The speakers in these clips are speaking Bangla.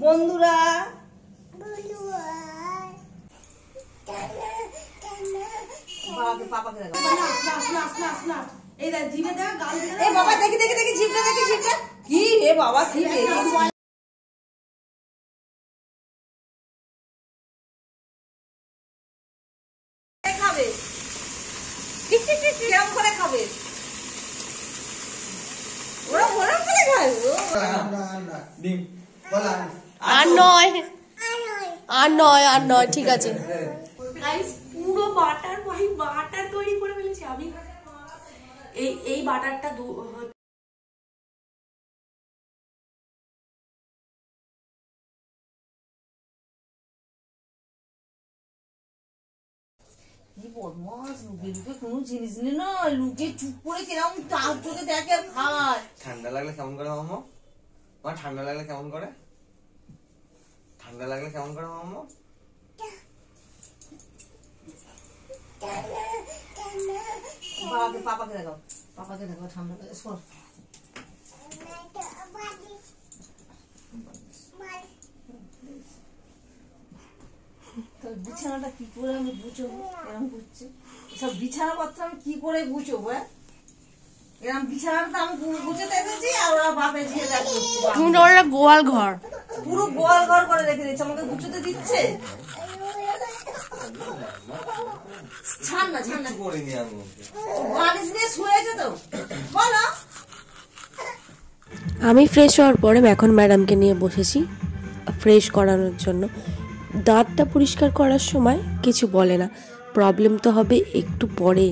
বন্ধুরা পাপাকে দেখো এই দেখ জিভে দেখ গাল দিয়ে এই বাবা দেখি দেখি দেখি জিভটা দেখি জিভটা কি রে বাবা কি বেরিয়েছে খাবে কেমন করে খাবে ওরা ওরা করে খায় ডিম বলা আর নয় ঠিক আছে গাইস পুরো বাটার ভাই বাটার তৈরি করে ফেলেছি আমি এই বাটারটা কোনো জিনিস নেই না লুকিয়ে চুপ করে কিরকম তার চোখে দেখে আর খায়। ঠান্ডা লাগলে কেমন করে মামা? ঠান্ডা লাগলে কেমন করে? ঠান্ডা লাগলে কেমন করে মামা? পাপাকে দেখাও ঠান্ডা লাগে সর বিছানাটা কি করে আমি গুছবো এরকম করছে সব বিছানাপত্র আমি কি করে গুছবো এরকম বিছানাটা আমি গুছাতে এসেছি আর ওরা বাপে ঝিয়ে দেখো গোয়াল ঘর পুরো গোয়াল ঘর করে রেখে দিচ্ছে আমাকে গুছাতে দিচ্ছে ছাড় না করিনি আমি বালিশ দিয়ে শুয়েছে তো বলো আমি ফ্রেশ হওয়ার পরে এখন ম্যাডামকে নিয়ে বসেছি ফ্রেশ করানোর জন্য দাঁতটা পরিষ্কার করার সময় কিছু বলে না প্রবলেম তো হবে একটু পরে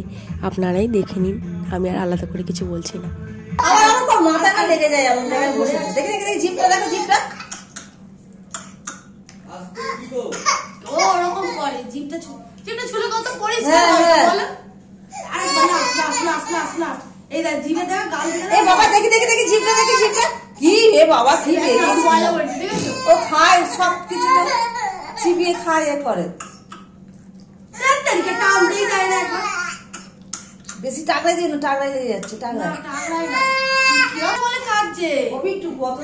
আপনারাই দেখে নিন আমি আর আলাদা করে কিছু বলছি না আমার মাথাটা লেগে যায় এমন জায়গায় বসে আছে দেখে দেখে জিভটা দেখো জিভটা ও ওরকম করে জিভটা ছুলে কত করিস বলো আরে আসলা এই দেখ জিভে দেখ গাল দিয়ে এই বাবা দেখি দেখি দেখি জিভটা দেখি জিভটা কি রে বাবা কি বেরিয়েছে ও খায় সব কিছু তো চিবিয়ে খায় এ করে বেশি টাকলাই দিয়ে টাকলাই দিয়ে যাচ্ছে টাকলাই বলে কাঁদছে একটু কত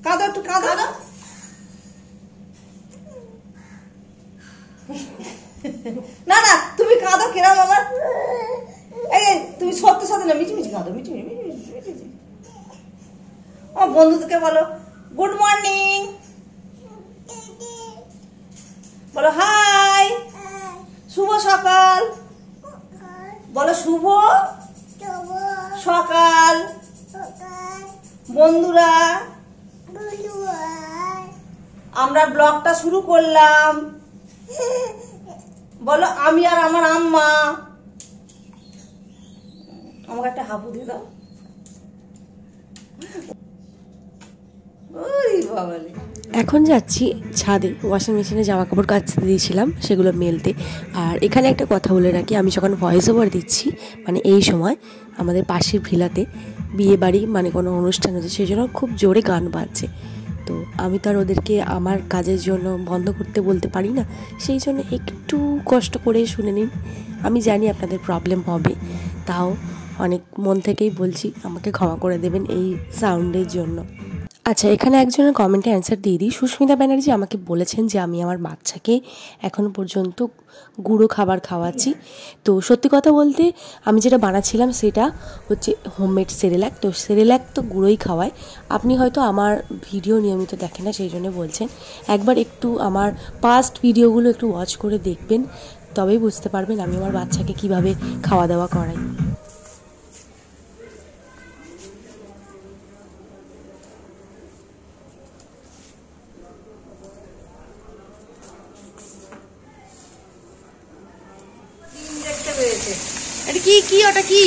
কাঁদো একটু কাঁদো না না তুমি কাঁদো কিরম আমার এই তুমি সত্যি সত্যি না মিটিমিটি কাঁদো মিটিমিটি আমার বন্ধুদেরকে বলো গুড মর্নিং বলো হাই শুভ সকাল বলো শুভ সকাল বন্ধুরা আমরা ব্লগটা শুরু করলাম বলো আমি আর আমার আম্মা আমাকে একটা হাবু দিয়ে দাও এখন যাচ্ছি ছাদে ওয়াশিং মেশিনে জামা কাপড় কাচতে দিয়েছিলাম সেগুলো মেলতে আর এখানে একটা কথা বলে রাখি আমি যখন ভয়েস ওভার দিচ্ছি মানে এই সময় আমাদের পাশের ভিলাতে বিয়ে বাড়ি মানে কোনো অনুষ্ঠান হচ্ছে সেই জন্য খুব জোরে গান বাজছে তো আমি তো আর ওদেরকে আমার কাজের জন্য বন্ধ করতে বলতে পারি না সেই জন্য একটু কষ্ট করে শুনে নিন আমি জানি আপনাদের প্রবলেম হবে তাও অনেক মন থেকেই বলছি আমাকে ক্ষমা করে দেবেন এই সাউন্ডের জন্য আচ্ছা এখানে একজনের কমেন্টে অ্যান্সার দিয়ে দিই সুস্মিতা ব্যানার্জি আমাকে বলেছেন যে আমি আমার বাচ্চাকে এখনও পর্যন্ত গুঁড়ো খাবার খাওয়াচ্ছি তো সত্যি কথা বলতে আমি যেটা বানাচ্ছিলাম সেটা হচ্ছে হোমমেড সেরেল্যাক তো সেরেল্যাক তো গুঁড়োই খাওয়ায় আপনি হয়তো আমার ভিডিও নিয়মিত দেখেন না সেই জন্য বলছেন একবার একটু আমার পাস্ট ভিডিওগুলো একটু ওয়াচ করে দেখবেন তবেই বুঝতে পারবেন আমি আমার বাচ্চাকে কিভাবে খাওয়া দাওয়া করাই এটা কি কি ওটা কি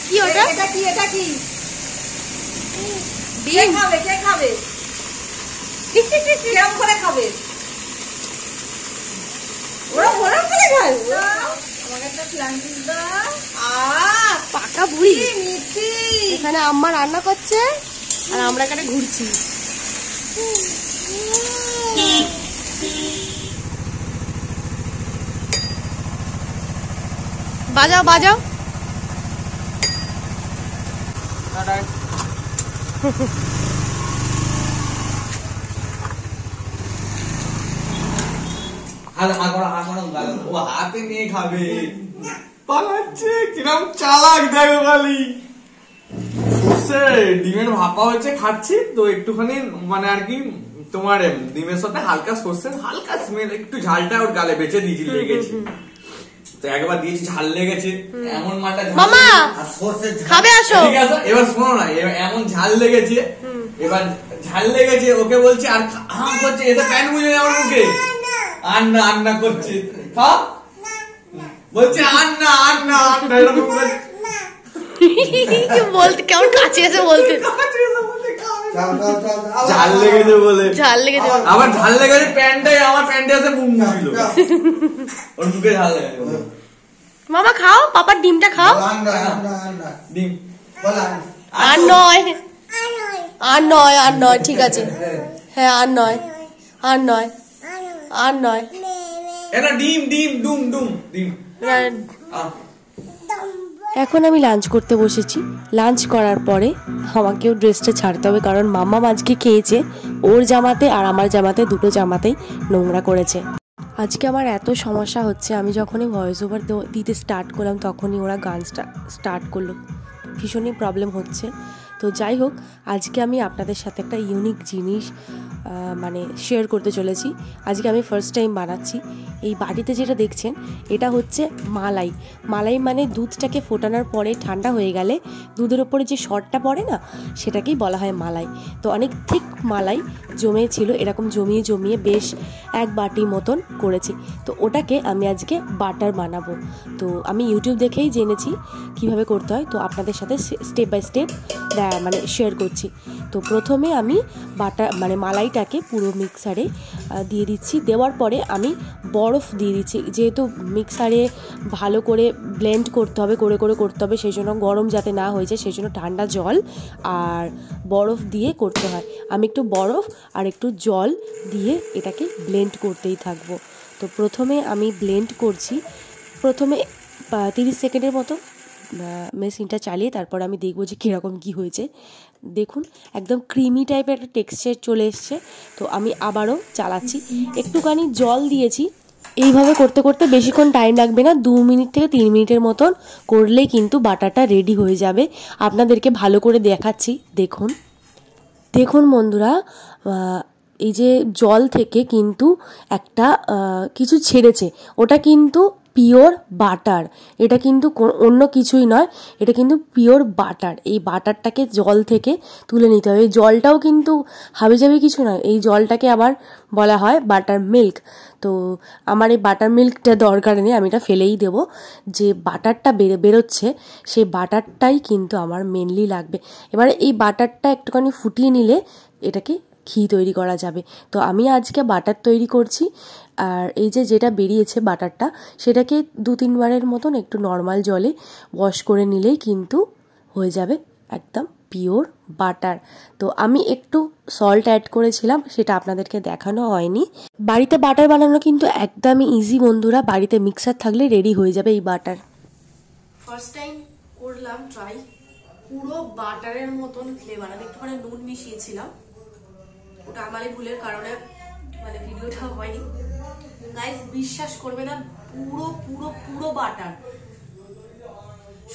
কি ওটা এটা কি ডিম কে খাবে কেমন করে খাবে ওরা ওরা করে খায় আমাকে একটা প্ল্যান্টিস দাও পাকা বুড়ি মিষ্টি এখানে আম্মা রান্না করছে আর আমরা এখানে ঘুরছি বাজাও বাজাও হাতে নিয়ে খাবে, পালাচ্ছে কিরম চালাক দেখো খালি। ডিমের ভাপা হচ্ছে খাচ্ছি তো একটুখানি মানে আর কি তোমার ডিমের সাথে হালকা সর্ষের হালকা স্মেল, একটু ঝালটা ওর গালে বেঁচে দিয়েছি, লেগেছে তো একবার দিয়েছি, ঝাল লেগেছে এমন মালটা খাবে আসো। এবার শোনো না, এমন ঝাল লেগেছে, এবার ঝাল লেগেছে ওকে বলছে আর হাম করছে, এটা প্যান বুঝে আমার মুখে আন্না আন্না করছে, খা বলছে আন্না আন্না আন্না এরকম বলতে কেমন কাছে এসে বলতে ঝাল লেগেছে বলে, ঝাল লেগেছে আবার ঝাল লেগেছে প্যান্টটাই, আমার প্যান্টে আছে বুম ছিল, ওর মুখে ঝাল লেগেছে। মামা খাও, পাপার ডিমটা খাও। ডিম আর নয় আর নয় আর নয়, ঠিক আছে, হ্যাঁ আর নয় আর নয় আর নয়, এটা ডিম ডিম ডুম ডুম ডিম। এখন আমি লাঞ্চ করতে বসেছি। লাঞ্চ করার পরে আমাকেও ড্রেসটা ছাড়তে হবে, কারণ মাম্মা আজকে খেয়েছে ওর জামাতে আর আমার জামাতে, দুটো জামাতেই নোংরা করেছে। আজকে আমার এত সমস্যা হচ্ছে, আমি যখনই ভয়েস ওভার দিতে স্টার্ট করলাম তখনই ওরা গান স্টার্ট করলো, ভীষণই প্রবলেম হচ্ছে। তো যাই হোক, আজকে আমি আপনাদের সাথে একটা ইউনিক জিনিস মানে শেয়ার করতে চলেছি। আজকে আমি ফার্স্ট টাইম বানাচ্ছি। এই বাটিতে যেটা দেখছেন এটা হচ্ছে মালাই। মালাই মানে দুধটাকে ফোটানোর পরে ঠান্ডা হয়ে গেলে দুধের ওপরে যে সরটা পড়ে না, সেটাকেই বলা হয় মালাই। তো অনেক ঠিক মালাই জমেছিল, এরকম জমিয়ে জমিয়ে বেশ এক বাটি মতন করেছি। তো ওটাকে আমি আজকে বাটার বানাবো। তো আমি ইউটিউব দেখেই জেনেছি কিভাবে করতে হয়, তো আপনাদের সাথে স্টেপ বাই স্টেপ মানে শেয়ার করছি। তো প্রথমে আমি বাটার মানে মালাইটাকে পুরো মিক্সারে দিয়ে দিচ্ছি। দেওয়ার পরে আমি বরফ দিয়ে দিচ্ছি, যেহেতু মিক্সারে ভালো করে ব্লেন্ড করতে হবে, করে করে করতে হবে, সেই জন্য গরম যাতে না হয়ে যায় সেই জন্য ঠান্ডা জল আর বরফ দিয়ে করতে হয়। আমি একটু বরফ আর একটু জল দিয়ে এটাকে ব্লেন্ড করতেই থাকবো। তো প্রথমে আমি ব্লেন্ড করছি, প্রথমে 30 সেকেন্ডের মতো মেশিনটা চালিয়ে তারপর আমি দেখবো যে কীরকম কী হয়েছে। দেখুন একদম ক্রিমি টাইপের একটা টেক্সচার চলে এসছে। তো আমি আবারও চালাচ্ছি, একটুখানি জল দিয়েছি। এইভাবে করতে করতে বেশিক্ষণ টাইম লাগবে না, 2 মিনিট থেকে 3 মিনিটের মতন করলেই কিন্তু বাটারটা রেডি হয়ে যাবে। আপনাদেরকে ভালো করে দেখাচ্ছি, দেখুন দেখুন বন্ধুরা, এই যে জল থেকে কিন্তু একটা কিছু ছেড়েছে, ওটা কিন্তু পিওর বাটার, এটা কিন্তু অন্য কিছুই নয়, এটা কিন্তু পিওর বাটার। এই বাটারটাকে জল থেকে তুলে নিতে হবে। এই জলটাও কিন্তু হাবিজাবি কিছু নয়, এই জলটাকে আবার বলা হয় বাটার মিল্ক। তো আমার এই বাটার মিল্কটা দরকার নেই, আমি এটা ফেলেই দেবো। যে বাটারটা বেরোচ্ছে সেই বাটারটাই কিন্তু আমার মেনলি লাগবে। এবারে এই বাটারটা একটুখানি ফুটিয়ে নিলে এটাকে ঘি তৈরি করা যাবে। তো আমি আজকে বাটার তৈরি করছি, আর এই যে যেটা বেরিয়েছে বাটারটা, সেটাকে 2-3 বারের মতন একটু নর্মাল জলে ওয়াশ করে নিলেই কিন্তু হয়ে যাবে একদম পিওর বাটার। তো আমি একটু সল্ট অ্যাড করেছিলাম, সেটা আপনাদেরকে দেখানো হয়নি। বাড়িতে বাটার বানানো কিন্তু একদমই ইজি বন্ধুরা, বাড়িতে মিক্সার থাকলে রেডি হয়ে যাবে এই বাটার। ফার্স্ট টাইম করলাম ট্রাই, পুরো বাটারের মতন ফ্লেভার। আমি একটুখানি নুন মিশিয়েছিলাম, ওটা আমারই ভুলের কারণে মানে ভিডিওটা হয়নি। গাইস বিশ্বাস করবে না, পুরো পুরো পুরো বাটার।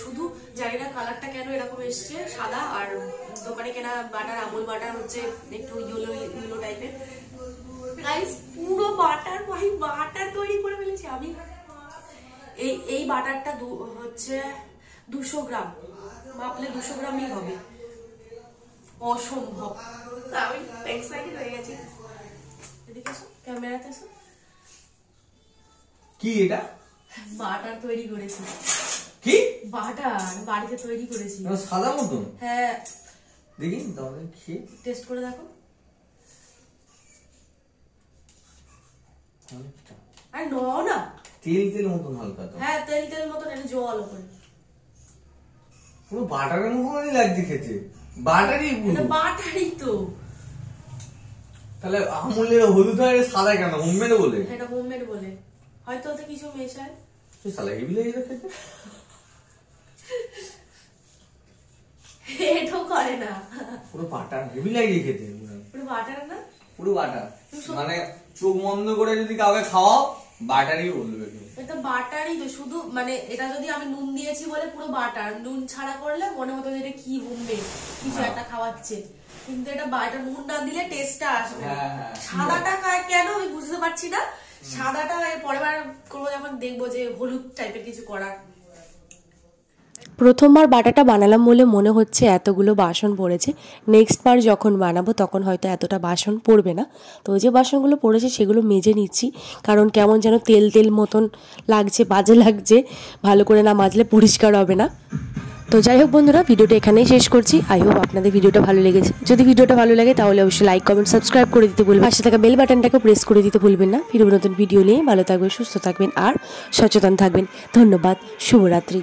শুধু জানি না কালারটা কেন এরকম এসছে সাদা, আর দোকানে কেনা বাটার আমুল বাটার হচ্ছে একটু ইয়েলো ইয়েলো টাইপের। গাইস পুরো বাটার, ভাই বাটার তৈরি করে ফেলেছি আমি। এই বাটারটা হচ্ছে 200 গ্রাম, মাপলে 200 গ্রামই হবে, অসম্ভব। আমি এক্সাইটেড হয়ে গেছি। এদিকে এসো, ক্যামেরাতে এসো। কি এটা? বাটার তৈরি করেছি। কি বাটার বাড়িতে তৈরি করেছি, সাদা মতন? হ্যাঁ দেখি তাহলে কি টেস্ট করে দেখো। আরে না তেল তেল মতন হালকা, তো হ্যাঁ তেল তেল মতন, এটা জল ওপরে পুরো বাটারের মতনই লাগছে খেতে। বাটারই পুরো বাটারই তো। তাহলে আমুলের হলুদ হয় সাদা কেন? হোমমেড বলে, এটা হোমমেড বলে, হয়তো ওতে কিছু মেশায়। তুই সালা হেভি লাগে খেতে। এটাও করে না। পুরো বাটার হেভি লাগে খেতে, পুরো বাটার না, পুরো বাটার, মানে চোখ বন্ধ করে যদি কাউকে খাওয়াও বাটারই বলবে। এটা বাটারই তো শুধু, মানে এটা যদি আমি নুন দিয়েছি বলে পুরো বাটার, নুন ছাড়া করলে মনে হতো যে এটা কি হোমমেড কিছু একটা খাওয়াচ্ছে, কিন্তু এটা বাটার, নুন না দিলে টেস্টটা আসবে। সাদাটা কেন আমি বুঝতে পারছি না, সাদাটা পরের বার করবো যখন দেখবো যে হলুদ টাইপের কিছু করার। প্রথমবার বাটাটা বানালাম বলে মনে হচ্ছে এতগুলো বাসন পড়েছে, নেক্সট বার যখন বানাবো তখন হয়তো এতটা বাসন পড়বে না। তো যে বাসনগুলো পড়েছে সেগুলো মেজে নিচ্ছি, কারণ কেমন যেন তেল তেল মতন লাগছে, বাজে লাগছে, ভালো করে না মাজলে পরিষ্কার হবে না। তো যাই হোক বন্ধুরা, ভিডিওটা এখানেই শেষ করছি। আই হোপ আপনাদের ভিডিওটা ভালো লেগেছে। যদি ভিডিওটা ভালো লাগে তাহলে অবশ্যই লাইক, কমেন্ট, সাবস্ক্রাইব করে দিতে ভুলবেন, পাশে থাকা বেল বাটনটাকে প্রেস করে দিতে ভুলবেন না। ফিরব নতুন ভিডিও নিয়ে। ভালো থাকবেন, সুস্থ থাকবেন আর সচেতন থাকবেন। ধন্যবাদ, শুভরাত্রি।